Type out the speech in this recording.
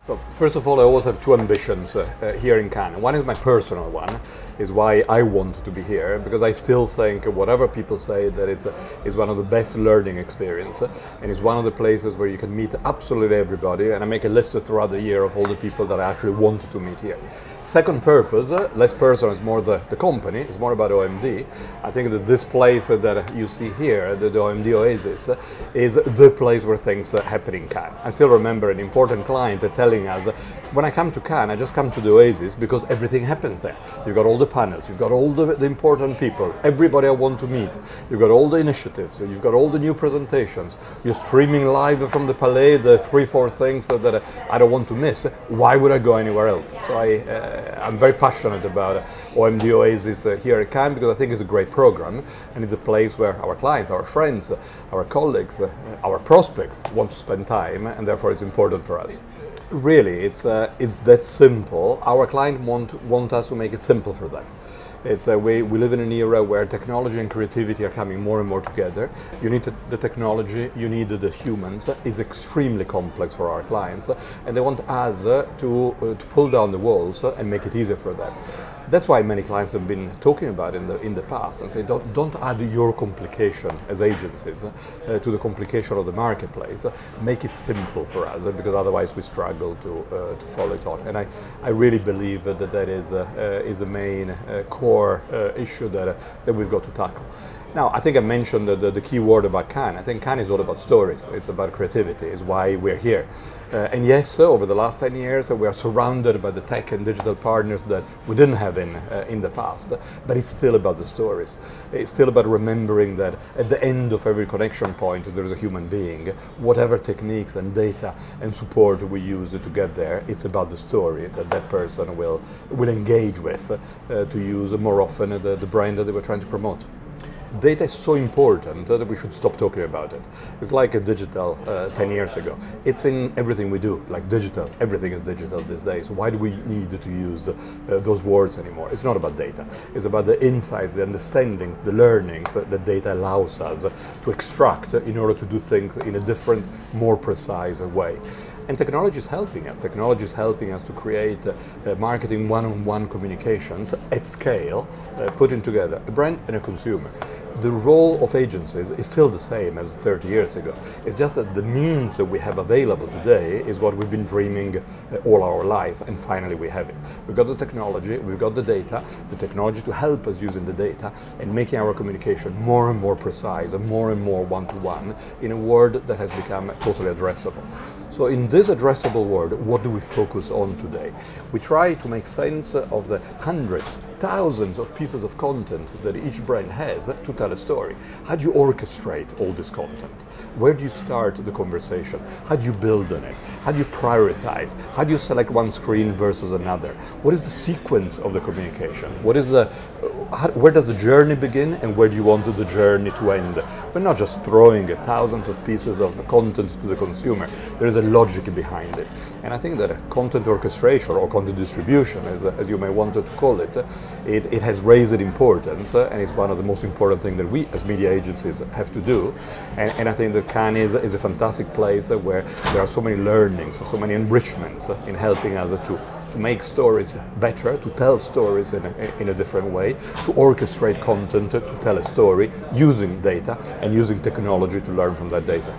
Well, first of all, I always have two ambitions here in Cannes. One is my personal one, is why I want to be here, because I still think whatever people say that it's one of the best learning experience, and it's one of the places where you can meet absolutely everybody, and I make a list throughout the year of all the people that I actually want to meet here. Second purpose, less personal, is more the company, it's more about OMD. I think that this place that you see here, the OMD Oasis, is the place where things happen in Cannes. I still remember an important client telling us, when I come to Cannes, I just come to the Oasis because everything happens there. You've got all the panels, you've got all the important people, everybody I want to meet, you've got all the initiatives, you've got all the new presentations, you're streaming live from the Palais, the 3-4 things that I don't want to miss. Why would I go anywhere else? So I'm very passionate about OMD Oasis here at Cannes because I think it's a great program, and it's a place where our clients, our friends, our colleagues, our prospects want to spend time, and therefore it's important for us. Really, it's that simple. Our client want us to make it simple for them. We live in an era where technology and creativity are coming more and more together. You need the technology, you need the humans. It's extremely complex for our clients, and they want us to pull down the walls and make it easier for them. That's why many clients have been talking about in the past and say, don't add your complication as agencies to the complication of the marketplace. Make it simple for us, because otherwise we struggle to follow it on. And I really believe that is a main core issue that we've got to tackle. Now, I think I mentioned the key word about Cannes. I think Cannes is all about stories. It's about creativity. It's why we're here. And yes, over the last 10 years, we are surrounded by the tech and digital partners that we didn't have in the past. But it's still about the stories. It's still about remembering that at the end of every connection point, there is a human being. Whatever techniques and data and support we use to get there, it's about the story that person will engage with to use more often the brand that we're trying to promote. Data is so important that we should stop talking about it. It's like a digital 10 years ago. It's in everything we do, like digital. Everything is digital these days. Why do we need to use those words anymore? It's not about data. It's about the insights, the understanding, the learnings that data allows us to extract in order to do things in a different, more precise way. And technology is helping us. Technology is helping us to create marketing one-on-one communications at scale, putting together a brand and a consumer. The role of agencies is still the same as 30 years ago. It's just that the means that we have available today is what we've been dreaming all our life, and finally we have it. We've got the technology, we've got the data, the technology to help us using the data and making our communication more and more precise and more one-to-one in a world that has become totally addressable. So in this addressable world, what do we focus on today? We try to make sense of the hundreds, thousands of pieces of content that each brand has to tell a story. How do you orchestrate all this content? Where do you start the conversation? How do you build on it? How do you prioritize? How do you select one screen versus another? What is the sequence of the communication? Where does the journey begin, and where do you want the journey to end? We're not just throwing thousands of pieces of content to the consumer. There is a logic behind it. And I think that content orchestration, or content distribution, as you may want to call it, it has raised in importance, and it's one of the most important things that we as media agencies have to do. And I think that Cannes is a fantastic place where there are so many learnings, so many enrichments in helping us to make stories better, to tell stories in a different way, to orchestrate content to tell a story using data and using technology to learn from that data.